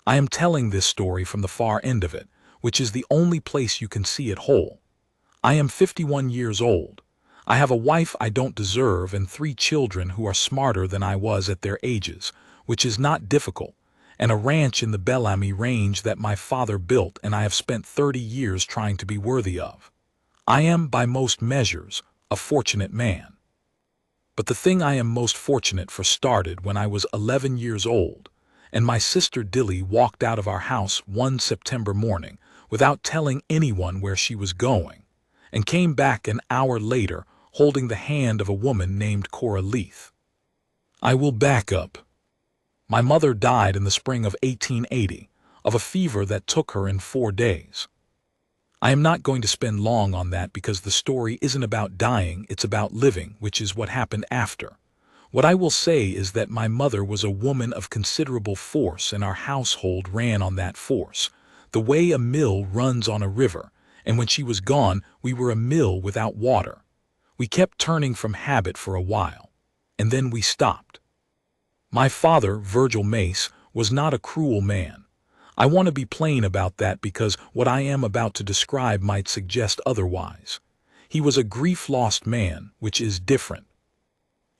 I am telling this story from the far end of it, which is the only place you can see it whole. I am 51 years old. I have a wife I don't deserve and 3 children who are smarter than I was at their ages, which is not difficult, and a ranch in the Bellamy Range that my father built and I have spent 30 years trying to be worthy of. I am, by most measures, a fortunate man. But the thing I am most fortunate for started when I was 11 years old, and my sister Dilly walked out of our house one September morning without telling anyone where she was going, and came back an hour later holding the hand of a woman named Cora Leith. I will back up. My mother died in the spring of 1880 of a fever that took her in 4 days. I am not going to spend long on that because the story isn't about dying, it's about living, which is what happened after. What I will say is that my mother was a woman of considerable force and our household ran on that force, the way a mill runs on a river, and when she was gone we were a mill without water. We kept turning from habit for a while, and then we stopped. My father, Virgil Mace, was not a cruel man. I want to be plain about that because what I am about to describe might suggest otherwise. He was a grief-lost man, which is different.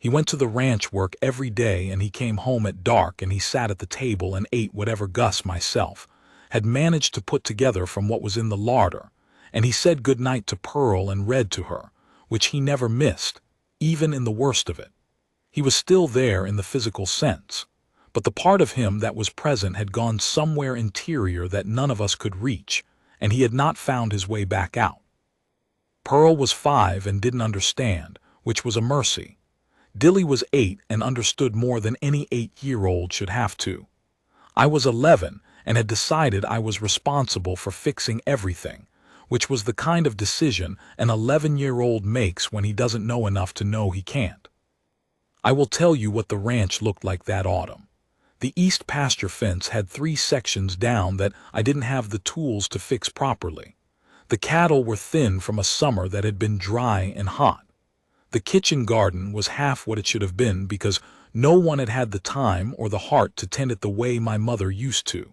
He went to the ranch work every day and he came home at dark and he sat at the table and ate whatever Gus, myself, had managed to put together from what was in the larder, and he said good night to Pearl and read to her, which he never missed, even in the worst of it. He was still there in the physical sense, but the part of him that was present had gone somewhere interior that none of us could reach, and he had not found his way back out. Pearl was 5 and didn't understand, which was a mercy. Dilly was 8 and understood more than any 8-year-old should have to. I was 11 and had decided I was responsible for fixing everything, which was the kind of decision an 11-year-old makes when he doesn't know enough to know he can't. I will tell you what the ranch looked like that autumn. The east pasture fence had 3 sections down that I didn't have the tools to fix properly. The cattle were thin from a summer that had been dry and hot. The kitchen garden was half what it should have been because no one had had the time or the heart to tend it the way my mother used to.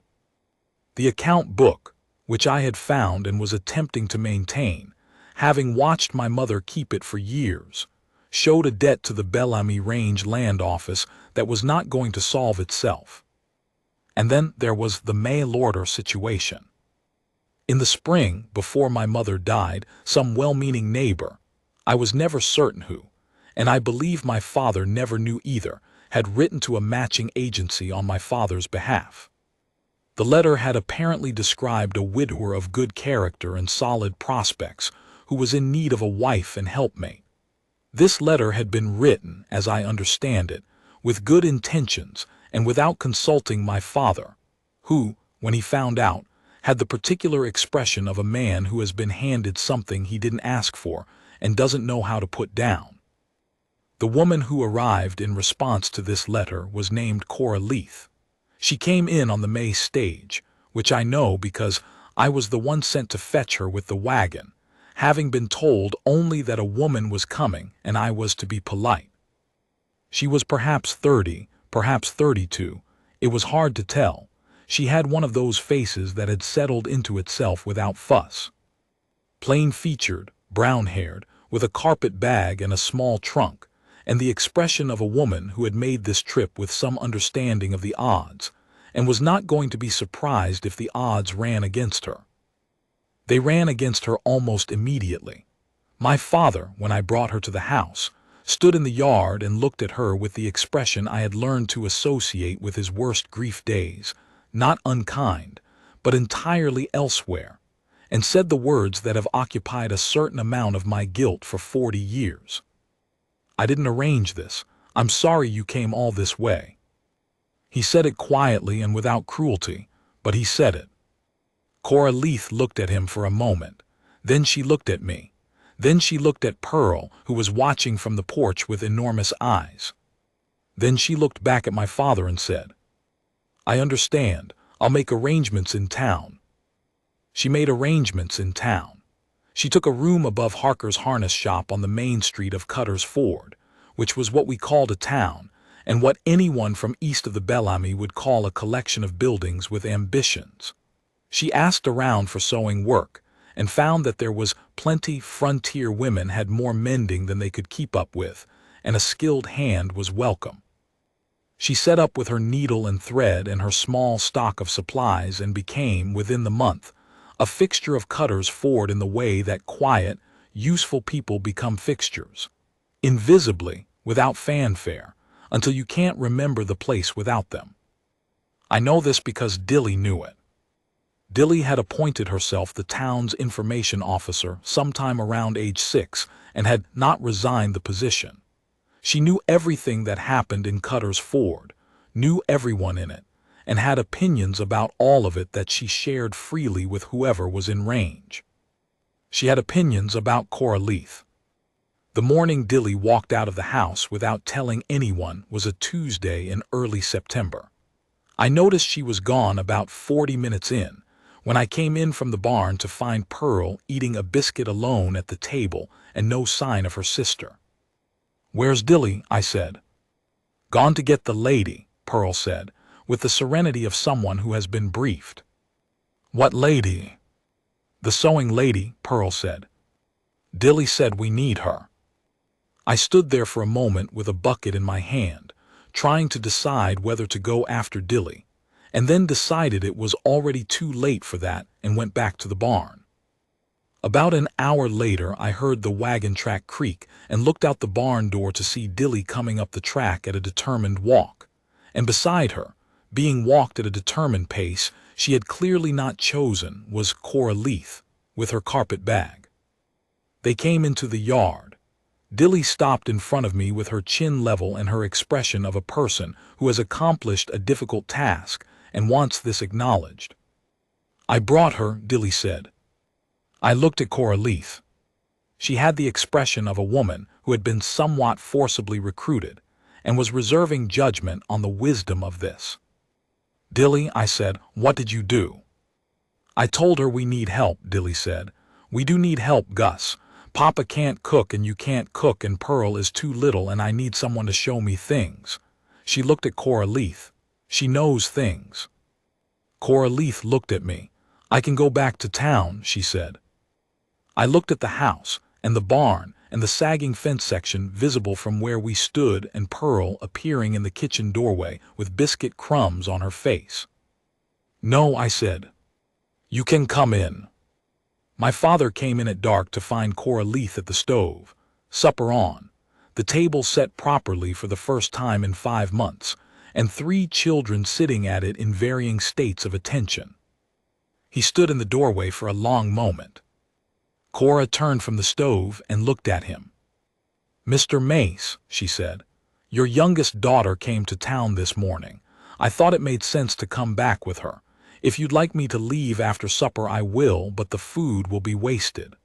The account book, which I had found and was attempting to maintain, having watched my mother keep it for years, showed a debt to the Bellamy Range Land Office that was not going to solve itself. And then there was the mail order situation. In the spring, before my mother died, some well-meaning neighbor, I was never certain who, and I believe my father never knew either, had written to a matching agency on my father's behalf. The letter had apparently described a widower of good character and solid prospects who was in need of a wife and helpmate. This letter had been written, as I understand it, with good intentions and without consulting my father, who, when he found out, had the particular expression of a man who has been handed something he didn't ask for and doesn't know how to put down. The woman who arrived in response to this letter was named Cora Leith. She came in on the May stage, which I know because I was the one sent to fetch her with the wagon, having been told only that a woman was coming and I was to be polite. She was perhaps 30, perhaps 32. It was hard to tell. She had one of those faces that had settled into itself without fuss. Plain-featured, brown-haired, with a carpet bag and a small trunk, and the expression of a woman who had made this trip with some understanding of the odds, and was not going to be surprised if the odds ran against her. They ran against her almost immediately. My father, when I brought her to the house, stood in the yard and looked at her with the expression I had learned to associate with his worst grief days, not unkind, but entirely elsewhere, and said the words that have occupied a certain amount of my guilt for 40 years. "I didn't arrange this. I'm sorry you came all this way." He said it quietly and without cruelty, but he said it. Cora Leith looked at him for a moment. Then she looked at me. Then she looked at Pearl, who was watching from the porch with enormous eyes. Then she looked back at my father and said, "I understand. I'll make arrangements in town." She made arrangements in town. She took a room above Harker's harness shop on the main street of Cutter's Ford, which was what we called a town, and what anyone from east of the Bellamy would call a collection of buildings with ambitions. She asked around for sewing work, and found that there was plenty. Frontier women had more mending than they could keep up with, and a skilled hand was welcome. She set up with her needle and thread and her small stock of supplies and became, within the month, a fixture of Cutter's Ford in the way that quiet, useful people become fixtures. Invisibly, without fanfare, until you can't remember the place without them. I know this because Dilly knew it. Dilly had appointed herself the town's information officer sometime around age 6 and had not resigned the position. She knew everything that happened in Cutter's Ford, knew everyone in it, and had opinions about all of it that she shared freely with whoever was in range. She had opinions about Cora Leith. The morning Dilly walked out of the house without telling anyone was a Tuesday in early September. I noticed she was gone about 40 minutes in, when I came in from the barn to find Pearl eating a biscuit alone at the table and no sign of her sister. "Where's Dilly?" I said. "Gone to get the lady," Pearl said, with the serenity of someone who has been briefed. "What lady?" "The sewing lady," Pearl said. "Dilly said we need her." I stood there for a moment with a bucket in my hand, trying to decide whether to go after Dilly, and then decided it was already too late for that and went back to the barn. About an hour later I heard the wagon track creak and looked out the barn door to see Dilly coming up the track at a determined walk, and beside her, being walked at a determined pace she had clearly not chosen, was Cora Leith, with her carpet bag. They came into the yard. Dilly stopped in front of me with her chin level and her expression of a person who has accomplished a difficult task and wants this acknowledged. "I brought her," Dilly said. I looked at Cora Leith. She had the expression of a woman who had been somewhat forcibly recruited and was reserving judgment on the wisdom of this. "Dilly," I said, "what did you do?" "I told her we need help," Dilly said. "We do need help, Gus. Papa can't cook and you can't cook and Pearl is too little and I need someone to show me things." She looked at Cora Leith. "She knows things." Cora Leith looked at me. "I can go back to town," she said. I looked at the house and the barn and the sagging fence section visible from where we stood and Pearl appearing in the kitchen doorway with biscuit crumbs on her face. "No," I said. "You can come in." My father came in at dark to find Cora Leith at the stove, supper on, the table set properly for the first time in 5 months, and 3 children sitting at it in varying states of attention. He stood in the doorway for a long moment. Cora turned from the stove and looked at him. "Mr. Mace," she said, "your youngest daughter came to town this morning. I thought it made sense to come back with her. If you'd like me to leave after supper I will, but the food will be wasted."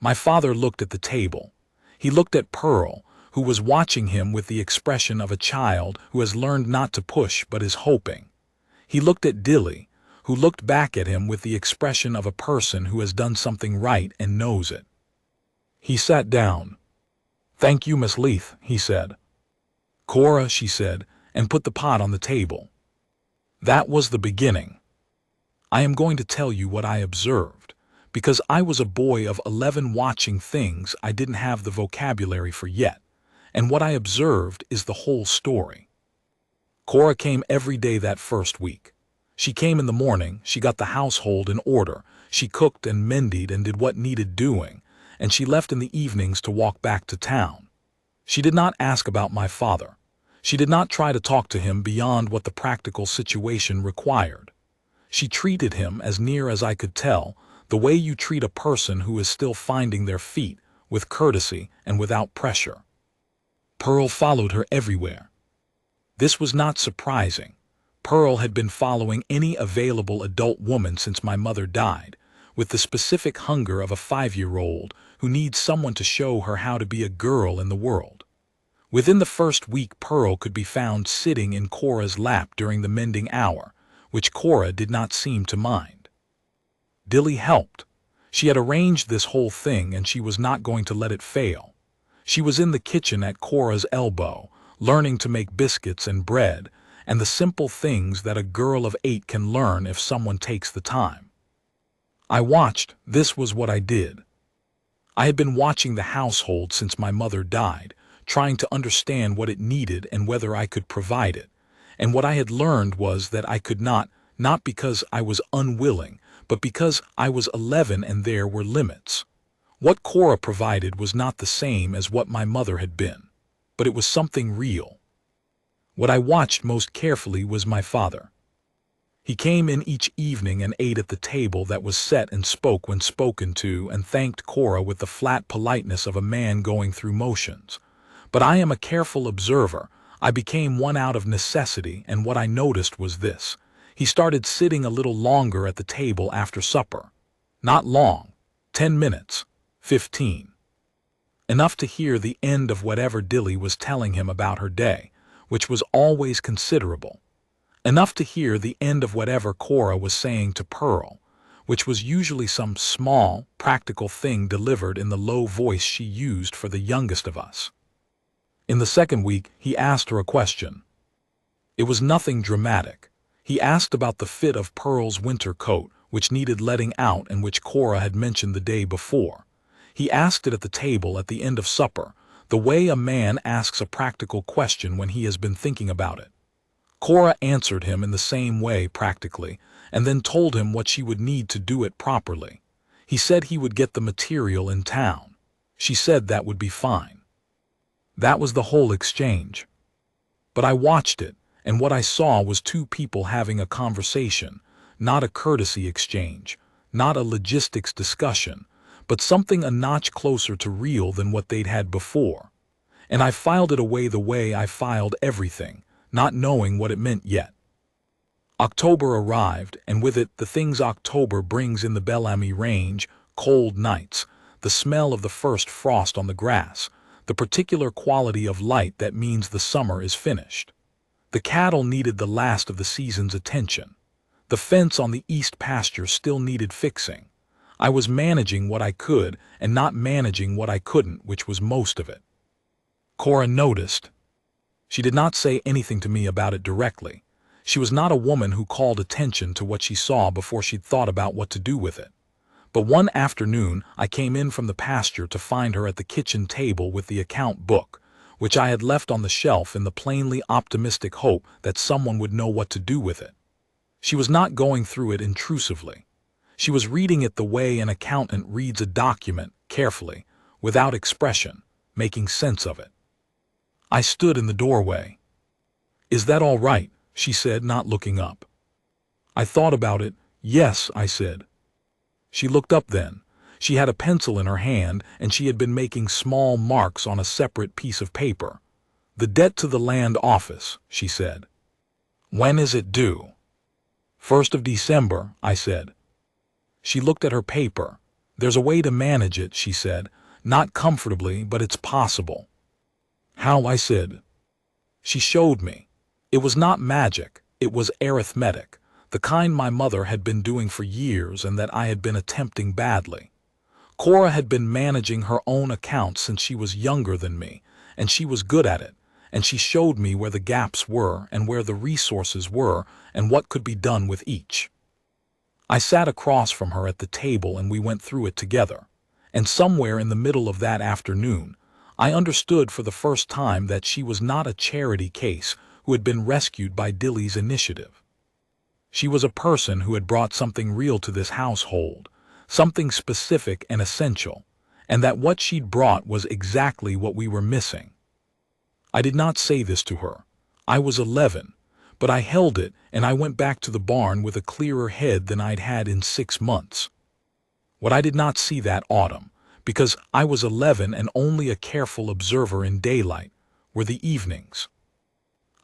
My father looked at the table. He looked at Pearl, who was watching him with the expression of a child who has learned not to push but is hoping. He looked at Dilly, who looked back at him with the expression of a person who has done something right and knows it. He sat down. "Thank you, Miss Leith," he said. "Cora," she said, and put the pot on the table. That was the beginning. I am going to tell you what I observed, because I was a boy of 11 watching things I didn't have the vocabulary for yet, and what I observed is the whole story. Cora came every day that first week. She came in the morning, she got the household in order, she cooked and mended and did what needed doing, and she left in the evenings to walk back to town. She did not ask about my father. She did not try to talk to him beyond what the practical situation required. She treated him, as near as I could tell, the way you treat a person who is still finding their feet, with courtesy and without pressure. Pearl followed her everywhere. This was not surprising. Pearl had been following any available adult woman since my mother died, with the specific hunger of a 5-year-old who needs someone to show her how to be a girl in the world. Within the first week Pearl could be found sitting in Cora's lap during the mending hour, which Cora did not seem to mind. Dilly helped. She had arranged this whole thing and she was not going to let it fail. She was in the kitchen at Cora's elbow, learning to make biscuits and bread, and the simple things that a girl of 8 can learn if someone takes the time. I watched. This was what I did. I had been watching the household since my mother died, trying to understand what it needed and whether I could provide it. And what I had learned was that I could not because I was unwilling, but because I was 11 and there were limits. What Cora provided was not the same as what my mother had been, but it was something real. What I watched most carefully was my father. He came in each evening and ate at the table that was set and spoke when spoken to and thanked Cora with the flat politeness of a man going through motions. But I am a careful observer. I became one out of necessity, and what I noticed was this. He started sitting a little longer at the table after supper. Not long. 10 minutes. 15. Enough to hear the end of whatever Dilly was telling him about her day, which was always considerable. Enough to hear the end of whatever Cora was saying to Pearl, which was usually some small, practical thing delivered in the low voice she used for the youngest of us. In the second week, he asked her a question. It was nothing dramatic. He asked about the fit of Pearl's winter coat, which needed letting out and which Cora had mentioned the day before. He asked it at the table at the end of supper, the way a man asks a practical question when he has been thinking about it. Cora answered him in the same way practically, and then told him what she would need to do it properly. He said he would get the material in town. She said that would be fine. That was the whole exchange. But I watched it, and what I saw was two people having a conversation, not a courtesy exchange, not a logistics discussion, but something a notch closer to real than what they'd had before. And I filed it away the way I filed everything, not knowing what it meant yet. October arrived, and with it the things October brings in the Bellamy Range: cold nights, the smell of the first frost on the grass, the particular quality of light that means the summer is finished. The cattle needed the last of the season's attention. The fence on the east pasture still needed fixing. I was managing what I could and not managing what I couldn't, which was most of it. Cora noticed. She did not say anything to me about it directly. She was not a woman who called attention to what she saw before she'd thought about what to do with it. But one afternoon I came in from the pasture to find her at the kitchen table with the account book, which I had left on the shelf in the plainly optimistic hope that someone would know what to do with it. She was not going through it intrusively. She was reading it the way an accountant reads a document, carefully, without expression, making sense of it. I stood in the doorway. "Is that all right?" she said, not looking up. I thought about it. "Yes," I said. She looked up then. She had a pencil in her hand, and she had been making small marks on a separate piece of paper. "The debt to the land office," she said. "When is it due?" "1st of December," I said. She looked at her paper. "There's a way to manage it," she said. "Not comfortably, but it's possible." "How?" I said. She showed me. It was not magic, it was arithmetic, the kind my mother had been doing for years and that I had been attempting badly. Cora had been managing her own accounts since she was younger than me, and she was good at it, and she showed me where the gaps were and where the resources were and what could be done with each. I sat across from her at the table and we went through it together, and somewhere in the middle of that afternoon, I understood for the first time that she was not a charity case who had been rescued by Dilly's initiative. She was a person who had brought something real to this household, something specific and essential, and that what she'd brought was exactly what we were missing. I did not say this to her. I was 11, but I held it and I went back to the barn with a clearer head than I'd had in 6 months. What I did not see that autumn, because I was 11 and only a careful observer in daylight, were the evenings.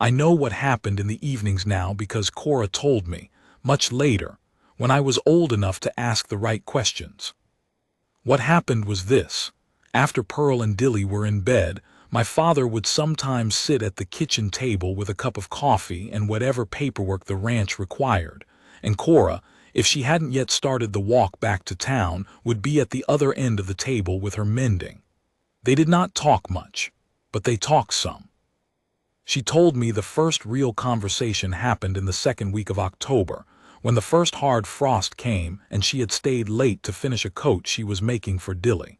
I know what happened in the evenings now because Cora told me, much later, when I was old enough to ask the right questions. What happened was this. After Pearl and Dilly were in bed, my father would sometimes sit at the kitchen table with a cup of coffee and whatever paperwork the ranch required, and Cora, if she hadn't yet started the walk back to town, would be at the other end of the table with her mending. They did not talk much, but they talked some. She told me the first real conversation happened in the second week of October, when the first hard frost came and she had stayed late to finish a coat she was making for Dilly.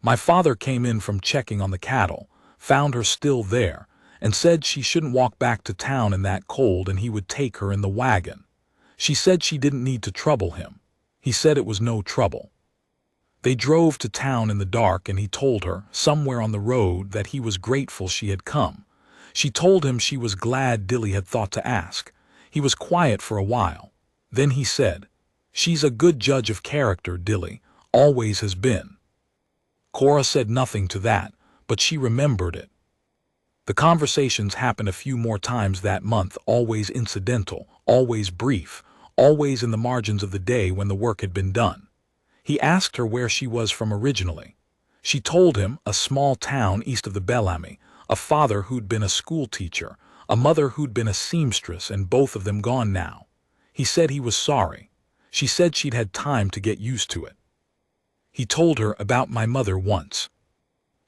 My father came in from checking on the cattle, found her still there, and said she shouldn't walk back to town in that cold and he would take her in the wagon. She said she didn't need to trouble him. He said it was no trouble. They drove to town in the dark and he told her, somewhere on the road, that he was grateful she had come. She told him she was glad Dilly had thought to ask. He was quiet for a while. Then he said, "She's a good judge of character, Dilly, always has been." Cora said nothing to that, but she remembered it. The conversations happened a few more times that month, always incidental, always brief, always in the margins of the day when the work had been done. He asked her where she was from originally. She told him a small town east of the Bellamy, a father who'd been a school teacher, a mother who'd been a seamstress, and both of them gone now. He said he was sorry. She said she'd had time to get used to it. He told her about my mother once.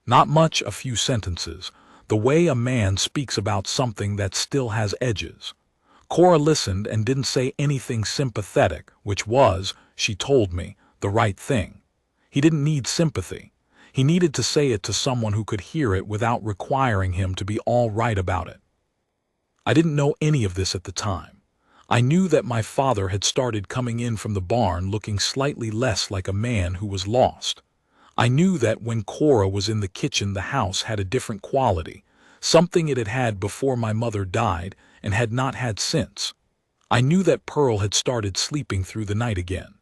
Not much, a few sentences, the way a man speaks about something that still has edges. Cora listened and didn't say anything sympathetic, which was, she told me, the right thing. He didn't need sympathy. He needed to say it to someone who could hear it without requiring him to be all right about it. I didn't know any of this at the time. I knew that my father had started coming in from the barn looking slightly less like a man who was lost. I knew that when Cora was in the kitchen the house had a different quality, something it had had before my mother died and had not had since. I knew that Pearl had started sleeping through the night again.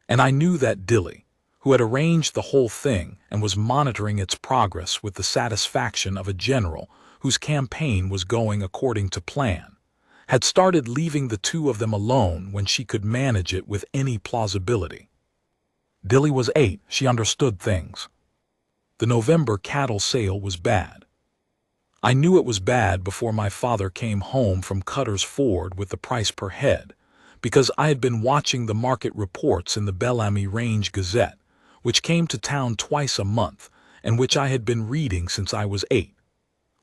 And I knew that Dilly, who had arranged the whole thing and was monitoring its progress with the satisfaction of a general whose campaign was going according to plan, had started leaving the two of them alone when she could manage it with any plausibility. Dilly was 8, she understood things. The November cattle sale was bad. I knew it was bad before my father came home from Cutter's Ford with the price per head, because I had been watching the market reports in the Bellamy Range Gazette, which came to town twice a month, and which I had been reading since I was 8.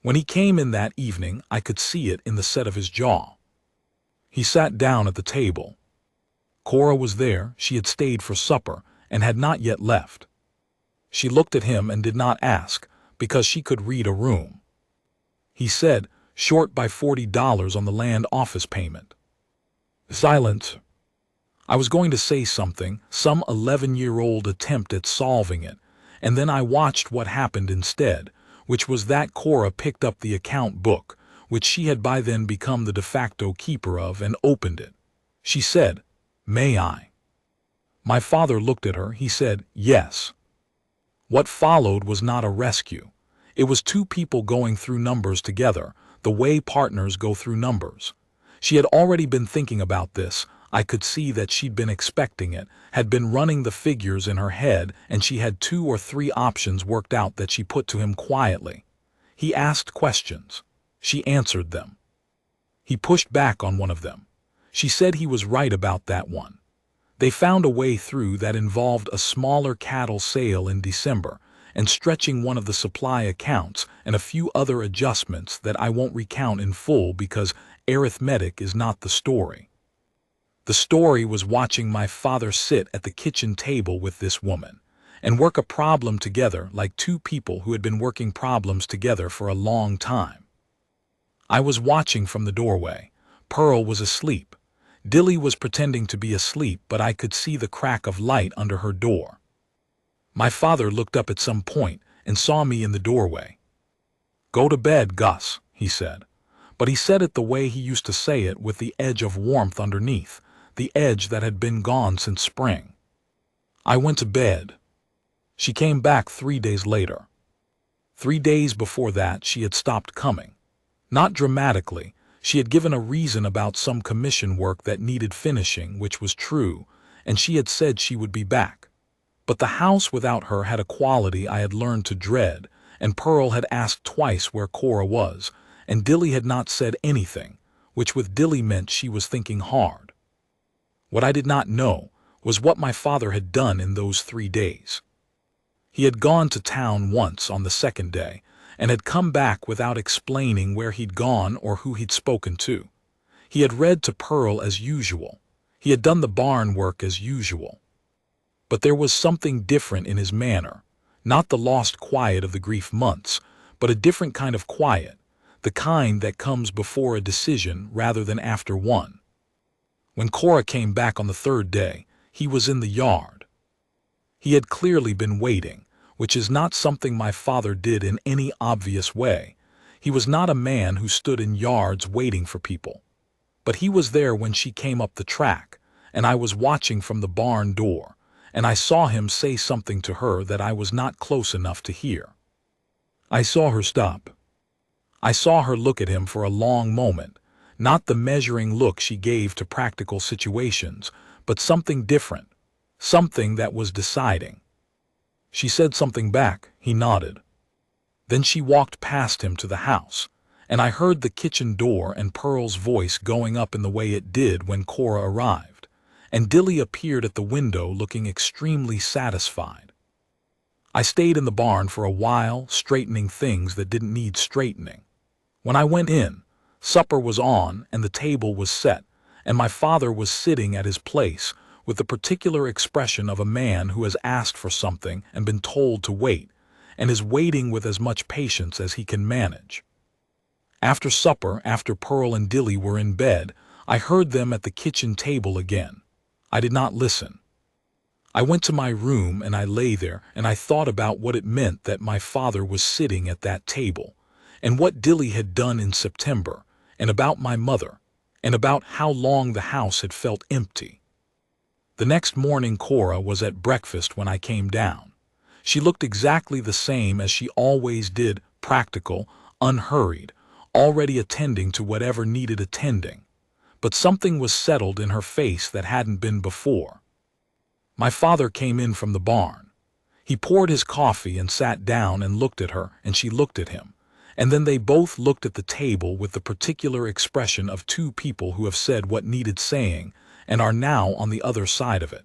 When he came in that evening, I could see it in the set of his jaw. He sat down at the table. Cora was there, she had stayed for supper, and had not yet left. She looked at him and did not ask, because she could read a room. He said, "Short by $40 on the land office payment." Silence. I was going to say something, some 11-year-old attempt at solving it, and then I watched what happened instead, which was that Cora picked up the account book, which she had by then become the de facto keeper of, and opened it. She said, "May I?" My father looked at her. He said, "Yes." What followed was not a rescue. It was two people going through numbers together, the way partners go through numbers. She had already been thinking about this. I could see that she'd been expecting it, had been running the figures in her head, and she had 2 or 3 options worked out that she put to him quietly. He asked questions. She answered them. He pushed back on one of them. She said he was right about that one. They found a way through that involved a smaller cattle sale in December, and stretching one of the supply accounts, and a few other adjustments that I won't recount in full because arithmetic is not the story. The story was watching my father sit at the kitchen table with this woman, and work a problem together like two people who had been working problems together for a long time. I was watching from the doorway. Pearl was asleep. Dilly was pretending to be asleep, but I could see the crack of light under her door. My father looked up at some point and saw me in the doorway. "Go to bed, Gus," he said. But he said it the way he used to say it, with the edge of warmth underneath, the edge that had been gone since spring. I went to bed. She came back 3 days later. 3 days before that she had stopped coming. Not dramatically. She had given a reason about some commission work that needed finishing, which was true, and she had said she would be back. But the house without her had a quality I had learned to dread, and Pearl had asked twice where Cora was, and Dilly had not said anything, which with Dilly meant she was thinking hard. What I did not know was what my father had done in those 3 days. He had gone to town once on the second day, and had come back without explaining where he'd gone or who he'd spoken to. He had read to Pearl as usual. He had done the barn work as usual. But there was something different in his manner, not the lost quiet of the grief months, but a different kind of quiet, the kind that comes before a decision rather than after one. When Cora came back on the third day, he was in the yard. He had clearly been waiting, which is not something my father did in any obvious way. He was not a man who stood in yards waiting for people. But he was there when she came up the track, and I was watching from the barn door, and I saw him say something to her that I was not close enough to hear. I saw her stop. I saw her look at him for a long moment, not the measuring look she gave to practical situations, but something different, something that was deciding. She said something back. He nodded. Then she walked past him to the house, and I heard the kitchen door and Pearl's voice going up in the way it did when Cora arrived, and Dilly appeared at the window looking extremely satisfied. I stayed in the barn for a while, straightening things that didn't need straightening. When I went in, supper was on and the table was set, and my father was sitting at his place with the particular expression of a man who has asked for something and been told to wait, and is waiting with as much patience as he can manage. After supper, after Pearl and Dilly were in bed, I heard them at the kitchen table again. I did not listen. I went to my room and I lay there and I thought about what it meant that my father was sitting at that table, and what Dilly had done in September, and about my mother, and about how long the house had felt empty. The next morning Cora was at breakfast when I came down. She looked exactly the same as she always did, practical, unhurried, already attending to whatever needed attending. But something was settled in her face that hadn't been before. My father came in from the barn. He poured his coffee and sat down and looked at her, and she looked at him. And then they both looked at the table with the particular expression of two people who have said what needed saying and are now on the other side of it.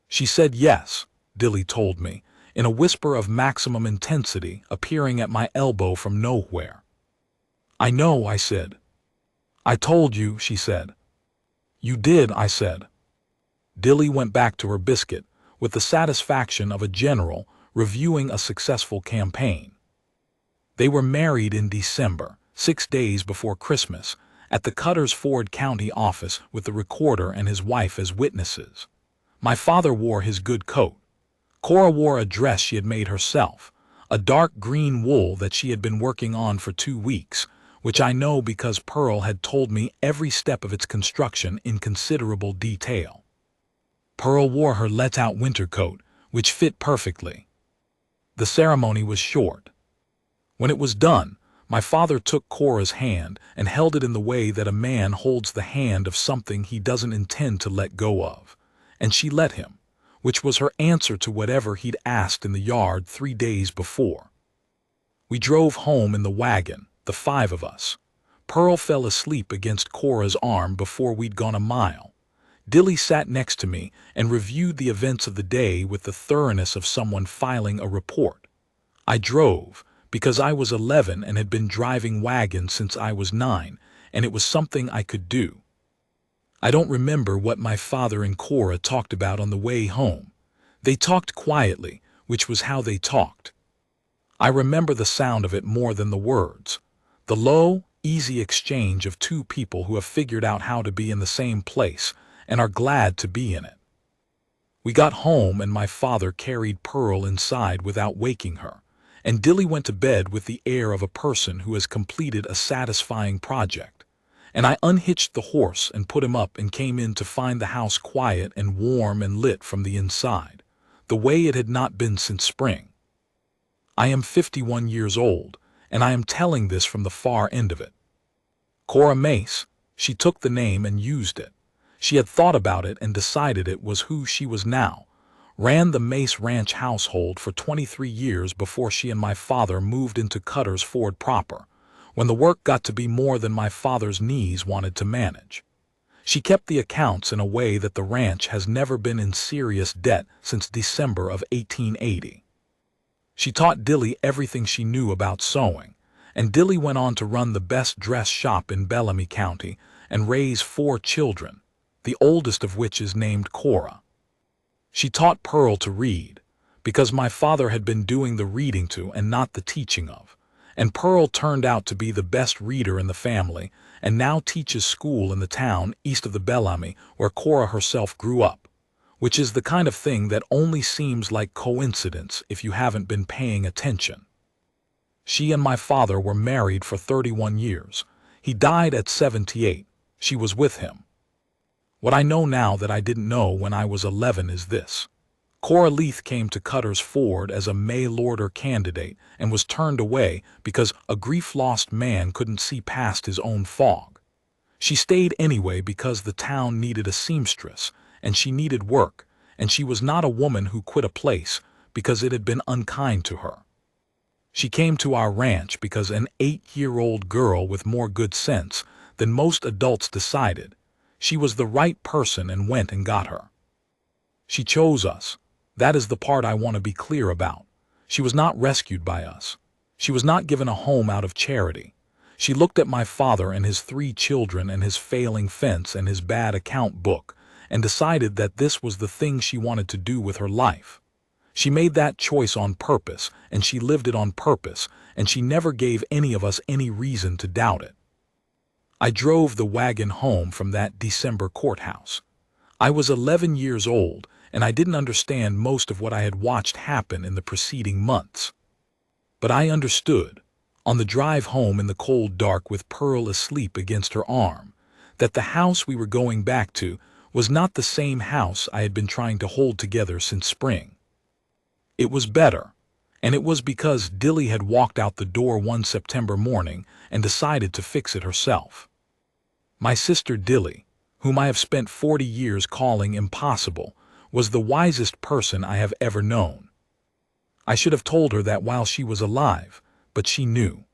She said yes, Dilly told me, in a whisper of maximum intensity, appearing at my elbow from nowhere. I know, I said. I told you, she said. You did, I said. Dilly went back to her biscuit with the satisfaction of a general reviewing a successful campaign. They were married in December, 6 days before Christmas, at the Cutter's Ford County office with the recorder and his wife as witnesses. My father wore his good coat. Cora wore a dress she had made herself, a dark green wool that she had been working on for 2 weeks, which I know because Pearl had told me every step of its construction in considerable detail. Pearl wore her let-out winter coat, which fit perfectly. The ceremony was short. When it was done, my father took Cora's hand and held it in the way that a man holds the hand of something he doesn't intend to let go of, and she let him, which was her answer to whatever he'd asked in the yard 3 days before. We drove home in the wagon, the 5 of us. Pearl fell asleep against Cora's arm before we'd gone a mile. Dilly sat next to me and reviewed the events of the day with the thoroughness of someone filing a report. I drove, because I was 11 and had been driving wagons since I was 9, and it was something I could do. I don't remember what my father and Cora talked about on the way home. They talked quietly, which was how they talked. I remember the sound of it more than the words. The low, easy exchange of two people who have figured out how to be in the same place and are glad to be in it. We got home and my father carried Pearl inside without waking her, and Dilly went to bed with the air of a person who has completed a satisfying project. And I unhitched the horse and put him up and came in to find the house quiet and warm and lit from the inside, the way it had not been since spring. I am 51 years old, and I am telling this from the far end of it. Cora Mace, she took the name and used it. She had thought about it and decided it was who she was now, ran the Mace Ranch household for 23 years before she and my father moved into Cutter's Ford proper, when the work got to be more than my father's knees wanted to manage. She kept the accounts in a way that the ranch has never been in serious debt since December of 1880. She taught Dilly everything she knew about sewing, and Dilly went on to run the best dress shop in Bellamy County and raise 4 children, the oldest of which is named Cora. She taught Pearl to read, because my father had been doing the reading to and not the teaching of, and Pearl turned out to be the best reader in the family and now teaches school in the town east of the Bellamy where Cora herself grew up, which is the kind of thing that only seems like coincidence if you haven't been paying attention. She and my father were married for 31 years. He died at 78. She was with him. What I know now that I didn't know when I was 11 is this. Cora Leith came to Cutter's Ford as a mail-order candidate and was turned away because a grief-lost man couldn't see past his own fog. She stayed anyway because the town needed a seamstress, and she needed work, and she was not a woman who quit a place because it had been unkind to her. She came to our ranch because an 8-year-old girl with more good sense than most adults decided she was the right person and went and got her. She chose us. That is the part I want to be clear about. She was not rescued by us. She was not given a home out of charity. She looked at my father and his 3 children and his failing fence and his bad account book and decided that this was the thing she wanted to do with her life. She made that choice on purpose, and she lived it on purpose, and she never gave any of us any reason to doubt it. I drove the wagon home from that December courthouse. I was 11 years old, and I didn't understand most of what I had watched happen in the preceding months. But I understood, on the drive home in the cold dark with Pearl asleep against her arm, that the house we were going back to was not the same house I had been trying to hold together since spring. It was better, and it was because Dilly had walked out the door one September morning and decided to fix it herself. My sister Dilly, whom I have spent 40 years calling impossible, was the wisest person I have ever known. I should have told her that while she was alive, but she knew.